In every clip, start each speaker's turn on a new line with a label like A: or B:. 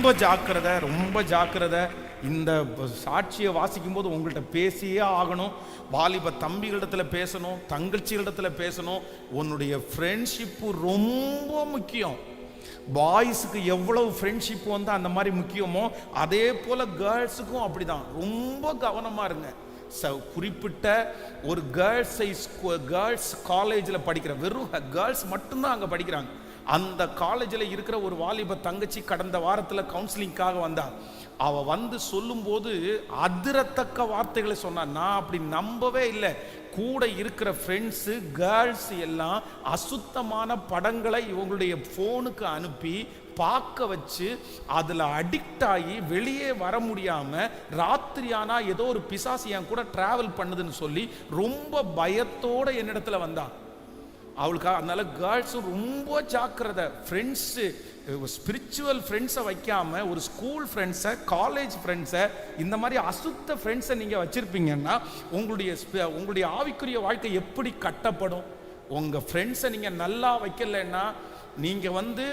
A: ரொம்ப ஜாக்கிரதை, ரொம்ப ஜாக்கிரதை. இந்த சாட்சியை வாசிக்கும் போது உங்கள்கிட்ட பேசியே ஆகணும். வாலிப தம்பிகளிடத்தில் பேசணும், தங்கச்சிகளிடத்தில் பேசணும். உன்னுடைய ஃப்ரெண்ட்ஷிப்பு ரொம்ப முக்கியம். பாய்ஸுக்கு எவ்வளவு ஃப்ரெண்ட்ஷிப் வந்து அந்த மாதிரி முக்கியமோ அதே போல் கேர்ள்ஸுக்கும் அப்படிதான். ரொம்ப கவனமாக இருங்க. குறிப்பிட்ட ஒரு கேர்ள்ஸ் காலேஜில் படிக்கிற, வெறும் கேர்ள்ஸ் மட்டும்தான் அங்கே படிக்கிறாங்க. அந்த காலேஜில் இருக்கிற ஒரு வாலிப தங்கச்சி கடந்த வாரத்தில் கவுன்சிலிங்காக வந்தா. அவள் வந்து சொல்லும்போது அதிரத்தக்க வார்த்தைகளை சொன்னான். நான் அப்படி நம்பவே இல்லை. கூட இருக்கிற ஃப்ரெண்ட்ஸு கேர்ள்ஸ் எல்லாம் அசுத்தமான படங்களை இவங்களுடைய ஃபோனுக்கு அனுப்பி பார்க்க வச்சு அதில் அடிக்ட் ஆகி வெளியே வர முடியாமல் ராத்திரியானா ஏதோ ஒரு பிசாசு என் கூட ட்ராவல் பண்ணுதுன்னு சொல்லி ரொம்ப பயத்தோடு என்னிடத்துல வந்தா. அவளுக்கு அதனால கேர்ள்ஸும் ரொம்ப ஜாக்கிரதை. ஃப்ரெண்ட்ஸு, ஸ்பிரிச்சுவல் ஃப்ரெண்ட்ஸை வைக்காம ஒரு ஸ்கூல் ஃப்ரெண்ட்ஸை, காலேஜ் ஃப்ரெண்ட்ஸை, இந்த மாதிரி அசுத்த ஃப்ரெண்ட்ஸை நீங்கள் வச்சுருப்பீங்கன்னா உங்களுடைய ஆவிக்குரிய வாழ்க்கை எப்படி கட்டப்படும்? உங்கள் ஃப்ரெண்ட்ஸை நீங்கள் நல்லா வைக்கலைன்னா நீங்கள் வந்து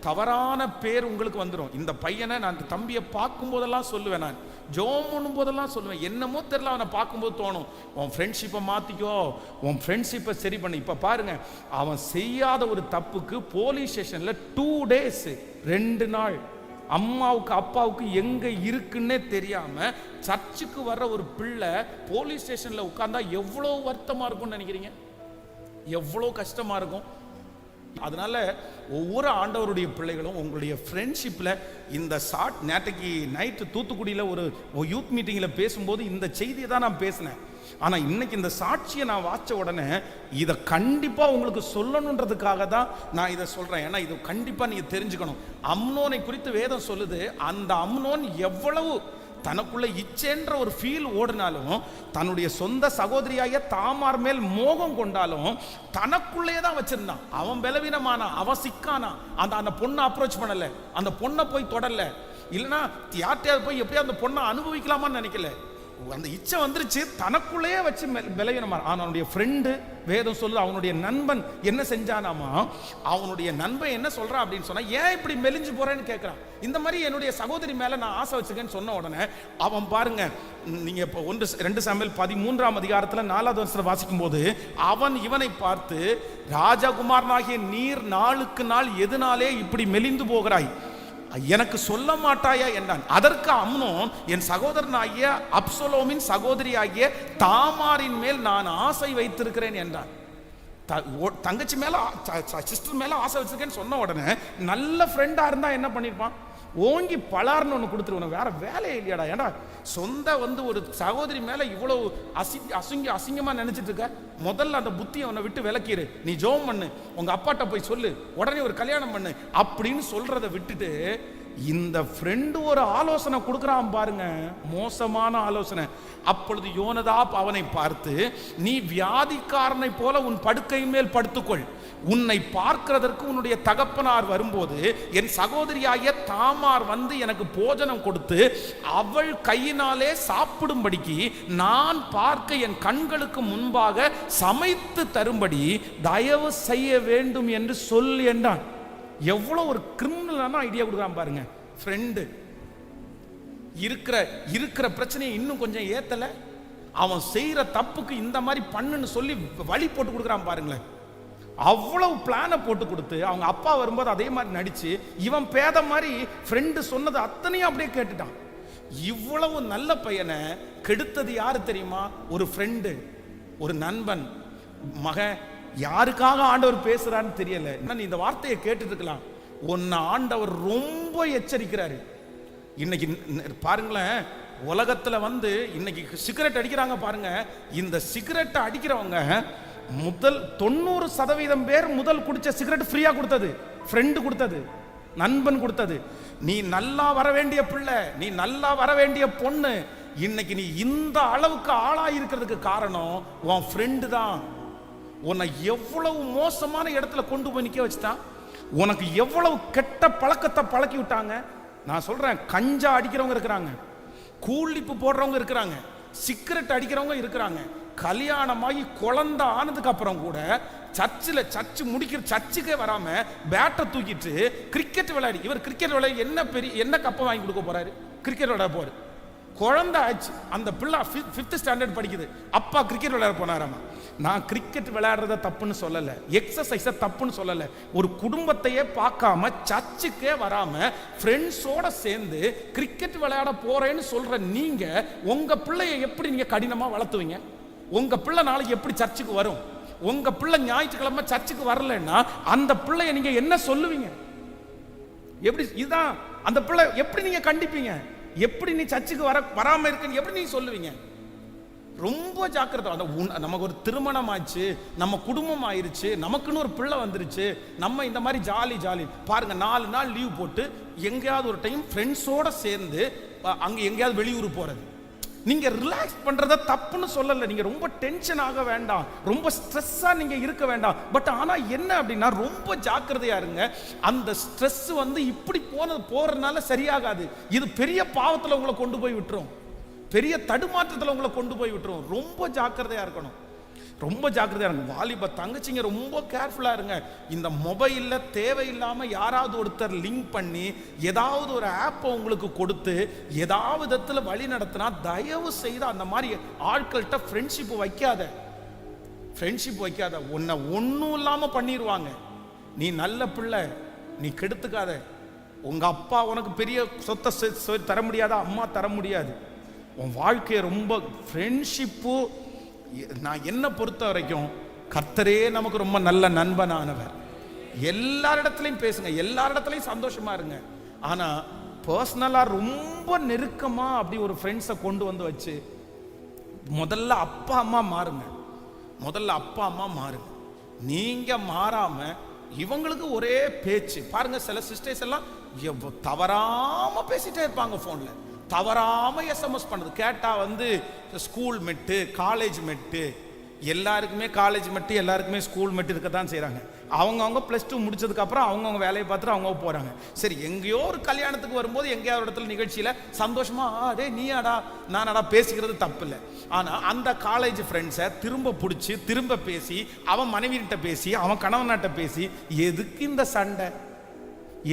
A: தவறான பேர் உங்களுக்கு வந்துடும். இந்த பையனை நான் தம்பியை பார்க்கும்போதெல்லாம் சொல்லுவேன், நான் ஜோம் பண்ணும் போதெல்லாம் சொல்லுவேன், என்னமோ தெரியல அவனை பார்க்கும்போது தோணும், உன் ஃப்ரெண்ட்ஷிப்பை மாற்றிக்கோ, உன் ஃப்ரெண்ட்ஷிப்பை சரி பண்ணு. இப்போ பாருங்க, அவன் செய்யாத ஒரு தப்புக்கு போலீஸ் ஸ்டேஷனில் 2 days 2 நாள் அம்மாவுக்கு அப்பாவுக்கு எங்கே இருக்குன்னே தெரியாமல் சர்ச்சுக்கு வர்ற ஒரு பிள்ளை போலீஸ் ஸ்டேஷனில் உட்கார்ந்தா எவ்வளோ வருத்தமாக இருக்கும்னு நினைக்கிறீங்க? எவ்வளோ கஷ்டமாக இருக்கும். அதனால ஒவ்வொரு ஆண்டவருடைய பிள்ளைகளும் உங்களுடைய ஃப்ரெண்ட்ஷிப்பில் இந்த நேற்றைக்கு நைட்டு தூத்துக்குடியில் ஒரு யூத் மீட்டிங்கில் பேசும்போது இந்த செய்தியை தான் நான் பேசினேன். ஆனால் இன்னைக்கு இந்த சாட்சியை நான் வாச்ச உடனே இதை கண்டிப்பாக உங்களுக்கு சொல்லணுன்றதுக்காக தான் நான் இதை சொல்கிறேன். ஏன்னா இது கண்டிப்பாக நீங்கள் தெரிஞ்சுக்கணும். அம்னோனை குறித்து வேதம் சொல்லுது, அந்த அம்னோன் எவ்வளவு தனக்குள்ள இச்சேன்ற ஒரு ஃபீல் ஓடினாலும், தன்னுடைய சொந்த சகோதரியாய தாமார் மேல் மோகம் கொண்டாலும் தனக்குள்ளேயே தான் வச்சிருந்தான். அவன் பலவீனமானா, அவன் சிக்கானா, அந்த பொண்ணை அப்ரோச் பண்ணல, அந்த பொண்ணை போய் தொடரல, இல்லைன்னா யார்ட்டையாவது போய் எப்படியா அந்த பொண்ணை அனுபவிக்கலாமான்னு நினைக்கல. அந்த இச்சை வந்துருச்சு, தனக்குள்ளேயே வச்சு பலவீனமா. அவனுடைய ஃப்ரெண்டு வேதம் சொல்லுது, அவனுடைய நண்பன் என்ன செஞ்சானாமா, அவனுடைய நண்பன் என்ன சொல்றான் அப்படின்னு சொன்னா, ஏன் இப்படி மெலிஞ்சு போறேன்னு கேட்கிறான். இந்த மாதிரி என்னுடைய சகோதரி மேல நான் ஆசை வச்சிருக்கேன்னு சொன்ன உடனே அவன் பாருங்க, நீங்க இப்போ 2 சாமுவேல் 13ஆம் அதிகாரத்துல 4வது வசனத்தை வாசிக்கும் போது, அவன் இவனை பார்த்து, ராஜகுமாரனாகிய நீர் நாளுக்கு நாள் எதனாலே இப்படி மெலிந்து போகிறாய், எனக்கு சொல்ல மாட்டாயா என்றான். அதற்கு அம்னோன், என் சகோதரனாகிய அப்சலோமின் சகோதரி ஆகிய தாமாரின் மேல் நான் ஆசை வைத்திருக்கிறேன் என்றான். தங்கச்சி மேல, சிஸ்டர் மேல ஆசை வச்சிருக்கேன்னு சொன்ன உடனே நல்ல ஃப்ரெண்டா இருந்தா என்ன பண்ணிருப்பான், ஓங்கி பலார்னு ஒன்று கொடுத்துருவோம், வேற வேலையே இல்லையாடா, ஏடா சொந்த வந்து ஒரு சகோதரி மேல இவ்வளவு அசிங்கமா நினைச்சிட்டு இருக்க, முதல்ல அந்த புத்தியை அவனை விட்டு விலக்கிடு, நீ ஜோம் பண்ணு, உங்க அப்பாட்ட போய் சொல்லு, உடனே ஒரு கல்யாணம் பண்ணு அப்படின்னு சொல்றதை விட்டுட்டு இந்த ஃப்ரெண்டு ஒரு ஆலோசனை கொடுக்குறான் பாருங்க, மோசமான ஆலோசனை. அப்பொழுது யோனதாப் அவனை பார்த்து, நீ வியாதிக்காரனை போல உன் படுக்கை மேல் படுத்துக்கொள், உன்னை பார்க்கிறதற்கு உன்னுடைய தகப்பனார் வரும்போது என் சகோதரியாகிய தாமார் வந்து எனக்கு போஜனம் கொடுத்து அவள் கையினாலே சாப்பிடும்படிக்கு நான் பார்க்க என் கண்களுக்கு முன்பாக சமைத்து தரும்படி தயவு செய்ய வேண்டும் என்று சொல் என்றான். எவ்வளவு ஒரு கிரிமினலான ஐடியா கொடுக்குறான் பாருங்க. ஃப்ரெண்டு இருக்கிற பிரச்சனையை இன்னும் கொஞ்சம் ஏத்தல, அவன் செய்யற தப்புக்கு இந்த மாதிரி பண்ணுன்னு சொல்லி வழி போட்டு கொடுக்குறான் பாருங்களேன். அவ்வளவு பிளானை போட்டு கொடுத்து அவங்க அப்பா வரும்போது அதே மாதிரி நடிச்சு இவன் பேத மாதிரி ஃப்ரெண்டு சொன்னது அத்தனையும் அப்படியே கேட்டுட்டான். இவ்வளவு நல்ல பையனை கெடுத்தது யாரு தெரியுமா? ஒரு ஃப்ரெண்டு, ஒரு நண்பன். மகன், யாருக்காக ஆண்டவர் பேசுறான்னு தெரியல, நீ இந்த வார்த்தையை கேட்டுட்டு இருக்கலாம், உன்னை ஆண்டவர் ரொம்ப எச்சரிக்கிறாரு. இன்னைக்கு பாருங்களேன், உலகத்துல வந்து இன்னைக்கு சிகரெட் அடிக்கிறாங்க பாருங்க. இந்த சிகரெட்டை அடிக்கிறவங்க முதல் 90% பேர் முதல் குடிச்ச சிகரெட் ஃப்ரீயா கொடுத்தது ஃப்ரெண்டு கொடுத்தது, நண்பன் கொடுத்தது. நீ நல்லா வர வேண்டிய பிள்ளை, நீ நல்லா வர வேண்டிய பொண்ணு, இன்னைக்கு நீ இந்த அளவுக்கு ஆளாயிருக்கிறதுக்கு காரணம் உன் ஃப்ரெண்டு தான். உன்னை எவ்வளவு மோசமான இடத்துல கொண்டு போய் நிக்க வச்சுட்டான், உனக்கு எவ்வளவு கெட்ட பழக்கத்தை பழக்கி விட்டாங்க. நான் சொல்றேன், கஞ்சா அடிக்கிறவங்க இருக்கிறாங்க, கூலிப்பு போடுறவங்க இருக்கிறாங்க, சிகரெட் அடிக்கிறவங்க இருக்கிறாங்க. கல்யாணமாகி குழந்தை ஆனதுக்கு அப்புறம் கூட சர்ச்சு முடிக்கிற சர்ச்சுக்கே வராம பேட்டை தூக்கிட்டு கிரிக்கெட் விளையாடி, இவர் கிரிக்கெட் விளையாடி என்ன கப்பை வாங்கி கொடுக்க போறாரு? கிரிக்கெட் விளையாட போறாரு. குழந்தை ஆச்சு, அந்த பிள்ளை 5th ஸ்டாண்டர்ட் படிக்குது. அப்பா கிரிக்கெட் விளையாட போனாராமா. நான் கிரிக்கெட் விளையாடுறத தப்புன்னு சொல்லல, எக்ஸசைஸ தப்புன்னு சொல்லல. ஒரு குடும்பத்தையே பார்க்காம சர்ச்சுக்கே வராம ஃப்ரெண்ட்ஸோட சேர்ந்து கிரிக்கெட் விளையாட போறேன்னு சொல்ற நீங்க உங்க பிள்ளைய எப்படி நீங்க கடினமா வளர்த்துவீங்க? உங்க பிள்ளை நாளைக்கு எப்படி சர்ச்சுக்கு வரும்? உங்க பிள்ளை ஞாயிற்றுக்கிழமை சர்ச்சுக்கு வரலன்னா அந்த பிள்ளைய நீங்க என்ன சொல்லுவீங்க? எப்படி இதுதான் அந்த பிள்ளை எப்படி நீங்க கண்டிப்பீங்க? எப்படி நீ சர்ச்சுக்கு வராம இருக்குன்னு எப்படி நீங்க சொல்லுவீங்க? ரொம்ப ஜாக்கிரதை. நமக்கு ஒரு திருமணம் ஆச்சு, நம்ம குடும்பம் ஆயிருச்சு, நமக்குன்னு ஒரு பிள்ளை வந்துருச்சு, நம்ம இந்த மாதிரி ஜாலி பாருங்க 4 நாள் லீவ் போட்டு எங்கேயாவது ஒரு டைம் ஃப்ரெண்ட்ஸோட சேர்ந்து அங்க எங்கேயாவது வெளியூர் போறது. நீங்க ரிலாக்ஸ் பண்றத தப்புன்னு சொல்லல, நீங்க ரொம்ப டென்ஷன் ஆக வேண்டாம், ரொம்ப ஸ்ட்ரெஸ்ஸா நீங்க இருக்க வேண்டாம். பட் ஆனா என்ன அப்படின்னா ரொம்ப ஜாக்கிரதையா இருங்க. அந்த ஸ்ட்ரெஸ் இப்படி போறதுனால சரியாகாது. இது பெரிய பாவத்துல உங்களை கொண்டு போய் விட்டுரும், பெரிய தடுமாற்றத்துல உங்களை கொண்டு போய் விட்டுரும். ரொம்ப ஜாக்கிரதையா இருக்கணும், ரொம்ப ஜாக்கிரதையா இருங்க. வாலிப தங்கச்சிங்க ரொம்ப கேர்ஃபுல்லா இருங்க. இந்த மொபைல்ல தேவையில்லாம யாராவது ஒருத்தர் லிங்க் பண்ணி ஏதாவது ஒரு ஆப்பை உங்களுக்கு கொடுத்து ஏதாவது விதத்துல வழி நடத்தினா தயவு செய்து அந்த மாதிரி ஆட்கள்கிட்ட ஃப்ரெண்ட்ஷிப் வைக்காத. உன்னை ஒன்றும் இல்லாம பண்ணிடுவாங்க. நீ நல்ல பிள்ளை, நீ கெடுத்துக்காத. உங்க அப்பா உனக்கு பெரிய சொத்தை தர முடியாதா? அம்மா தர முடியாது. உன் வாழ்க்கையை ரொம்ப ஃப்ரெண்ட்ஷிப்பு. நான் என்ன பொறுத்த வரைக்கும் கர்த்தரே நமக்கு ரொம்ப நல்ல நண்பனானவர். எல்லாரிடத்துலையும் பேசுங்க, எல்லாரிடத்துலையும் சந்தோஷமா இருங்க. ஆனா பர்சனலா ரொம்ப நெருக்கமா அப்படி ஒரு ஃப்ரெண்ட்ஸை கொண்டு வச்சு முதல்ல அப்பா அம்மா மாறுங்க. நீங்க மாறாம இவங்களுக்கு ஒரே பேச்சு பாருங்க. சில சிஸ்டர்ஸ் எல்லாம் தவறாம பேசிட்டே இருப்பாங்க போன்ல, தவறாம எஸ்எம்எஸ் பண்ணது கேட்டா ஸ்கூல் மெட்டு, காலேஜ் மெட்டு, எல்லாருக்குமே காலேஜ் மெட்டு, எல்லாருக்குமே ஸ்கூல் மெட்டு இருக்கத்தான் செய்றாங்க. அவங்க +2 முடிச்சதுக்கு அப்புறம் அவங்க வேலையை பார்த்துட்டு அவங்க போறாங்க. சரி, எங்கேயோ ஒரு கல்யாணத்துக்கு வரும்போது எங்கேயாவது இடத்துல நிகழ்ச்சியில சந்தோஷமா டே நீயாடா நானடா பேசிக்கிறது தப்பு இல்லை. ஆனா அந்த காலேஜ் ஃப்ரெண்ட்ஸை திரும்ப பிடிச்சி திரும்ப பேசி அவன் மனைவியிட்ட பேசி அவன் கணவனாட்ட பேசி எதுக்கு இந்த சண்டை,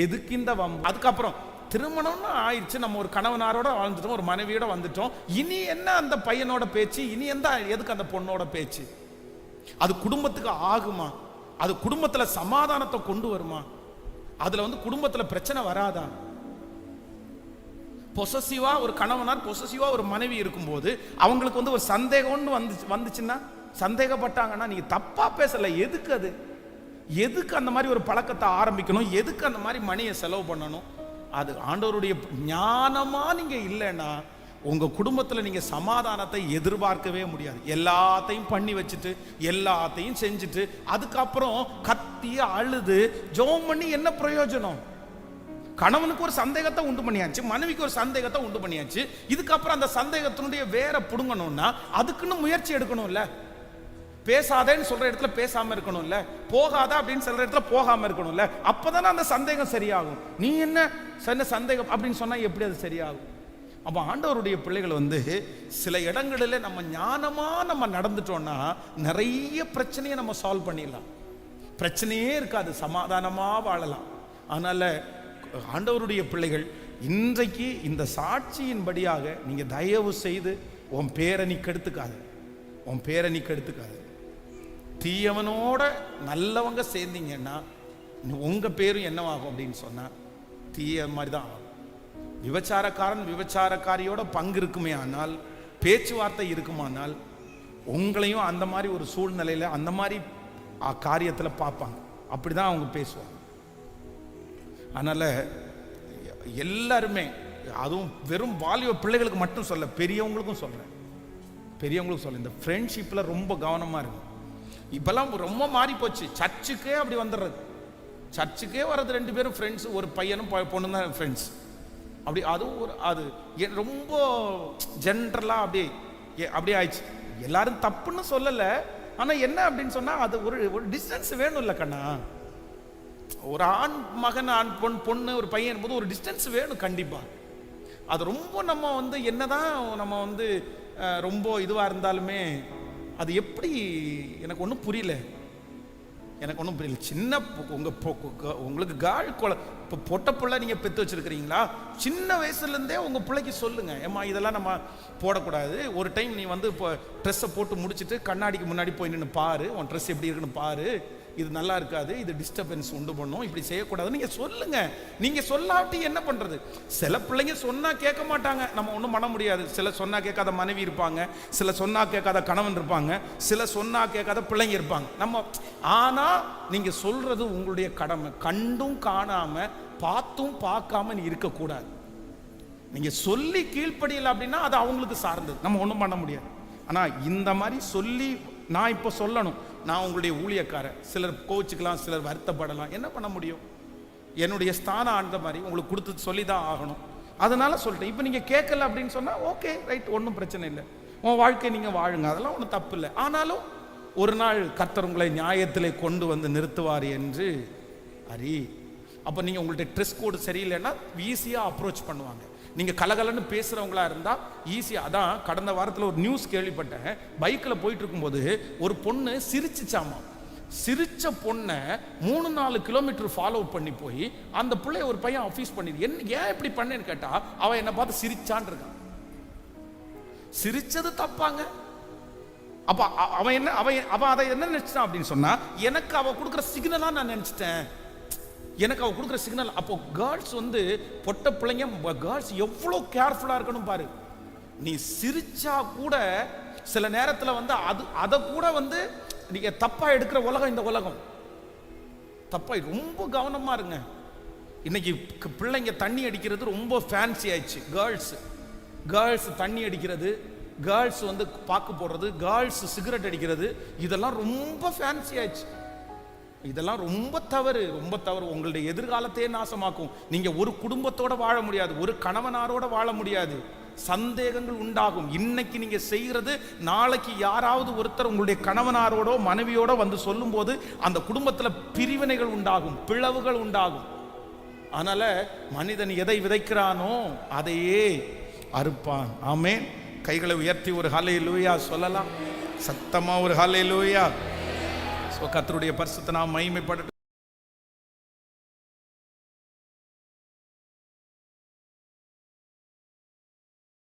A: எதுக்கு இந்த வம்பு? அதுக்கப்புறம் திருமணம்னு ஆயிடுச்சு, நம்ம ஒரு கணவனாரோட வாழ்ந்துட்டோம், ஒரு மனைவியோட வந்துட்டோம். இனி என்ன அந்த பையனோட பேச்சு? இனி எதுக்கு அந்த பொண்ணோட பேச்சு? அது குடும்பத்துக்கு ஆகுமா? அது குடும்பத்துல சமாதானத்தை கொண்டு வருமா? அதுல குடும்பத்துல பிரச்சனை வராதா? பொசசிவா ஒரு கணவனார், பொசசிவா ஒரு மனைவி இருக்கும்போது அவங்களுக்கு ஒரு சந்தேகம்னு வந்துச்சுன்னா, சந்தேகப்பட்டாங்கன்னா நீங்க தப்பா பேசல. எதுக்கு அந்த மாதிரி ஒரு பழக்கத்தை ஆரம்பிக்கணும்? எதுக்கு அந்த மாதிரி மணியை செலவு பண்ணணும்? அது ஆண்டவருடைய ஞானமா நீங்க இல்லைன்னா உங்க குடும்பத்துல நீங்க சமாதானத்தை எதிர்பார்க்கவே முடியாது. எல்லாத்தையும் பண்ணி வச்சுட்டு எல்லாத்தையும் செஞ்சுட்டு அதுக்கப்புறம் கத்திய அழுது ஜெபம் பண்ணி என்ன பிரயோஜனம்? கணவனுக்கு ஒரு சந்தேகத்தை உண்டு பண்ணியாச்சு, மனைவிக்கு ஒரு சந்தேகத்தை உண்டு பண்ணியாச்சு. இதுக்கப்புறம் அந்த சந்தேகத்தினுடைய வேற புடுங்கணும்னா அதுக்குன்னு முயற்சி எடுக்கணும்ல. பேசாதேன்னு சொல்ற இடத்துல பேசாம இருக்கணும்ல, போகாத அப்படின்னு சொல்ற இடத்துல போகாம இருக்கணும்ல. அப்பதானே அந்த சந்தேகம் சரியாகும். நீ என்ன சந்தேகம் அப்படின்னு சொன்னா எப்படி அது சரியாகும்? அப்ப ஆண்டவருடைய பிள்ளைகள் சில இடங்களில் நம்ம ஞானமா நம்ம நடந்துட்டோம்னா நிறைய பிரச்சனையை நம்ம சால்வ் பண்ணிடலாம். பிரச்சனையே இருக்காது, சமாதானமா வாழலாம். அதனால ஆண்டவருடைய பிள்ளைகள் இன்றைக்கு இந்த சாட்சியின்படியாக நீங்க தயவு செய்து உன் பேரை நீ கெடுத்துக்காத. தீயவனோட நல்லவங்க சேர்ந்தீங்கன்னா உங்க பேரும் என்னவாகும் அப்படின்னு சொன்னா தீய மாதிரி தான் ஆகும். விபச்சாரக்காரியோட பங்கு இருக்குமே ஆனால், பேச்சுவார்த்தை இருக்குமானால் உங்களையும் அந்த மாதிரி ஒரு சூழ்நிலையில அந்த மாதிரி காரியத்துல பார்ப்பாங்க. அப்படிதான் அவங்க பேசுவாங்க. அதனால எல்லாருமே, அதுவும் வெறும் வாலிப பிள்ளைகளுக்கு மட்டும் சொல்ல, பெரியவங்களுக்கும் சொல்றேன், இந்த ஃப்ரெண்ட்ஷிப்ல ரொம்ப கவனமா இருக்கு. இப்பெல்லாம் ரொம்ப மாறி போச்சு. சர்ச்சுக்கே அப்படி வந்துடுறது, சர்ச்சுக்கே வர்றது 2 பேரும் ஃப்ரெண்ட்ஸ், ஒரு பையனும் பொண்ணும் தான் ஃப்ரெண்ட்ஸ். அப்படி அது ரொம்ப ஜென்ரலா அப்படியே ஆயிடுச்சு. எல்லாரும் தப்புன்னு சொல்லல, ஆனா என்ன அப்படின்னு சொன்னா அது ஒரு டிஸ்டன்ஸ் வேணும் இல்ல கண்ணா. ஒரு ஆண் மகன், ஆண் பொண்ணு, ஒரு பையன் போது ஒரு டிஸ்டன்ஸ் வேணும் கண்டிப்பா. அது ரொம்ப நம்ம என்னதான் நம்ம ரொம்ப இதுவா இருந்தாலுமே அது எப்படி, எனக்கு ஒன்றும் புரியல. எனக்கு ஒன்றும் புரியல. சின்ன உங்களுக்கு கால் இப்போ பொட்ட பிள்ளை நீங்கள் பெற்று வச்சுருக்கிறீங்களா? சின்ன வயசுலேருந்தே உங்கள் பிள்ளைக்கு சொல்லுங்கள், ஏம்மா இதெல்லாம் நம்ம போடக்கூடாது. ஒரு டைம் நீ வந்து இப்போ ட்ரெஸ்ஸை போட்டு முடிச்சுட்டு கண்ணாடிக்கு முன்னாடி போய் நின்று பாரு, உன் ட்ரெஸ் எப்படி இருக்குன்னு பாரு, இது நல்லா இருக்காது, இது டிஸ்டர்பன்ஸ் உண்டு பண்ணும், இப்படி செய்யக்கூடாதுன்னு நீங்கள் சொல்லுங்கள். நீங்கள் சொல்லாட்டி என்ன பண்ணுறது? சில பிள்ளைங்க சொன்னால் கேட்க மாட்டாங்க, நம்ம ஒன்றும் பண்ண முடியாது. சில சொன்னால் கேட்காத மனைவி இருப்பாங்க, சில சொன்னால் கேட்காத கணவன் இருப்பாங்க, சில சொன்னால் கேட்காத பிள்ளைங்க இருப்பாங்க. நம்ம ஆனால் நீங்கள் சொல்கிறது உங்களுடைய கடமை. கண்டும் காணாமல் பார்த்தும் பார்க்காம நீ இருக்கக்கூடாது. நீங்கள் சொல்லி கீழ்ப்படியலை அப்படின்னா அது அவங்களுக்கு சார்ந்தது, நம்ம ஒன்றும் பண்ண முடியாது. ஆனால் இந்த மாதிரி சொல்லி நான் இப்போ சொல்லணும், நான் உங்களுடைய ஊழியக்காரர். சிலர் கோச்சுக்கலாம், சிலர் வருத்தப்படலாம், என்ன பண்ண முடியும்? என்னுடைய ஸ்தானம் அந்த மாதிரி உங்களுக்கு கொடுத்து சொல்லி தான் ஆகணும். அதனால சொல்லிட்டேன். இப்போ நீங்கள் கேட்கல அப்படின்னு சொன்னால் ஓகே ரைட், ஒன்றும் பிரச்சனை இல்லை, உன் வாழ்க்கை நீங்கள் வாழுங்க, அதெல்லாம் ஒன்றும் தப்பு இல்லை. ஆனாலும் ஒரு நாள் கர்த்தர் உங்களை நியாயத்திலே கொண்டு வந்து நிறுத்துவார் என்று அறி. அப்போ நீங்கள் உங்கள்கிட்ட ட்ரெஸ் கோடு சரியில்லைன்னா ஈஸியாக அப்ரோச் பண்ணுவாங்க. நீங்கள் கலகலன்னு பேசுகிறவங்களா இருந்தால் ஈஸியாக. அதான் கடந்த வாரத்தில் ஒரு நியூஸ் கேள்விப்பட்டேன். பைக்கில் போயிட்டு இருக்கும்போது ஒரு பொண்ணு சிரிச்சிச்சாமா. சிரிச்ச பொண்ணை 3-4 கிலோமீட்டர் ஃபாலோ பண்ணி போய் அந்த பிள்ளைய ஒரு பையன் ஆஃபீஸ் பண்ணிடு. ஏன் இப்படி பண்ணேன்னு கேட்டா அவன் என்னை பார்த்து சிரிச்சான் இருக்கான். சிரிச்சது தப்பாங்க. அப்ப அவன் அதை என்ன நினைச்சிட்டான் அப்படின்னு சொன்னா, எனக்கு அவ கொடுக்குற சிக்னலா நான் நினைச்சிட்டேன், எனக்கு அவ கொடுக்குற சிக்னல். அப்போ கேர்ள்ஸ் வந்து பொட்ட பிள்ளைங்க, கேர்ள்ஸ் எவ்வளோ கேர்ஃபுல்லா இருக்கணும் பாரு. நீ சிரிச்சா கூட சில நேரத்தில் வந்து அதை கூட வந்து நீங்க தப்பா எடுக்கிற உலகம் இந்த உலகம். தப்பா ரொம்ப கவனமா இருங்க. இன்னைக்கு பிள்ளைங்க தண்ணி அடிக்கிறது ரொம்ப ஃபேன்சி ஆயிடுச்சு. கேர்ள்ஸ் தண்ணி அடிக்கிறது, கேர்ள்ஸ் வந்து பாக்கு போடுறது, கேர்ள்ஸ் சிகரெட் அடிக்கிறது, இதெல்லாம் ரொம்ப ஃபேன்சி ஆயிடுச்சு. இதெல்லாம் ரொம்ப தவறு, ரொம்ப தவறு. உங்களுடைய எதிர்காலத்தையே நாசமாக்கும். நீங்க ஒரு குடும்பத்தோட வாழ முடியாது, ஒரு கணவனாரோட வாழ முடியாது. சந்தேகங்கள் உண்டாகும். இன்னைக்கு நீங்க செய்யறது நாளைக்கு யாராவது ஒருத்தர் உங்களுடைய கணவனாரோட மனைவியோட வந்து சொல்லும் போது அந்த குடும்பத்துல பிரிவினைகள் உண்டாகும், பிளவுகள் உண்டாகும். அதனால மனிதன் எதை விதைக்கிறானோ அதையே அறுப்பான். ஆமென். கைகளை உயர்த்தி ஒரு ஹல்லேலூயா சொல்லலாம். சத்தமா ஒரு ஹல்லேலூயா. கர்த்தருடைய பரிசுத்த நாமம் மகிமைப்படட்டும்.